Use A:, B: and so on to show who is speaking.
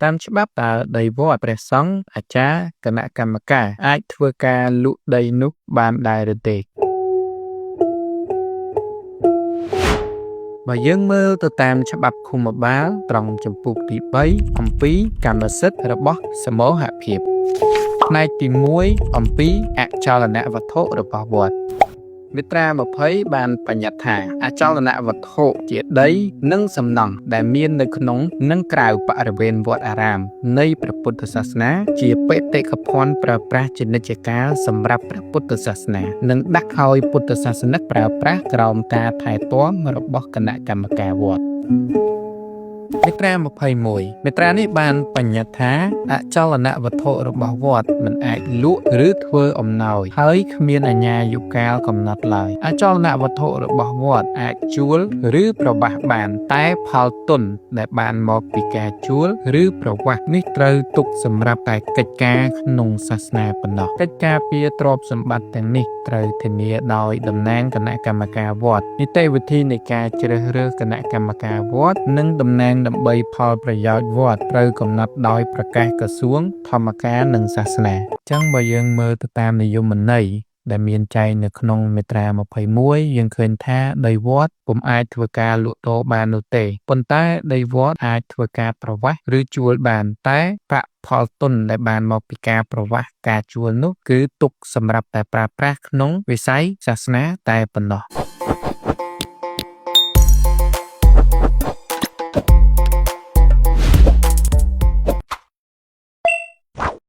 A: តាមច្បាប់តើដីវត្តព្រះសង្ឃអាចារ្យគណៈកម្មការអាចធ្វើការលក់ដីនោះបានដែរឬទេបើយើងមើលទៅតាមច្បាប់ឃុំបាលត្រង់ចំពុកទី3អំពីកម្មសិទ្ធិរបស់សមូហភាពផ្នែកទី1អំពីអចលនវត្ថុរបស់វត្តមាត្រា20បានបញ្ញត្តិថាអចលនវត្ថុជាដីនិងសំណង់ដែលមាននៅក្នុងនិងក្រៅបរិវេណវត្តអារាមនៃព្រះពុទ្ធសាសនាជាបេតិកភណ្ឌប្រើប្រាស់ជានិច្ចកាលសម្រាប់ព្រះពុទ្ធសាសនានិងដាក់ឲ្យពុទ្ធសាសនិកប្រើប្រាស់ក្រោមការថែទាំរបស់គណៈកម្មការវត្តមាត្រា21មាត្រានេះបានបញ្ញត្តិថាអចលនវត្ថុរបស់វត្តមិនអាចលក់ឬធ្វើអំណោយហើយគ្មានអាជ្ញាយុកាលកំណត់ឡើយអចលនវត្ថុរបស់វត្តអាចជួលឬប្រវាស់បានតែផលទុនដែលបានមកពីការជួលឬប្រវាស់នេះត្រូវទុកសម្រាប់តែកិច្ចការក្នុងសាសនាប៉ុណ្ណោះកិច្ចការពារទ្រព្យសម្បត្តិទាំងនេះត្រូវធានាដោយតំណាងគណៈកម្មការវត្តនីតិវិធីនៃការជ្រើសរើសគណៈកម្មការវត្តនិងតំណាងដើម្បីផលប្រយោជន៍វត្តត្រូវកំណត់ដោយប្រកាសក្រសួងធម្មការនិងសាសនាអញ្ចឹងបើយើងមើលទៅតាមនិយមន័យដែលមានចែងនៅក្នុងមាត្រា21យើងឃើញថាដីវត្តពុំអាចធ្វើការលក់ដូរបាននោះទេប៉ុន្តែដីវត្តអាចធ្វើការប្រវាស់ឬជួលបានតែប្រាក់ផលទុនដែលបានមកពីការប្រវាស់ការជួលនោះគឺទុកសម្រាប់តែប្រើប្រាស់ក្នុងវិស័យសាសនាតែប៉ុណ្ណោះ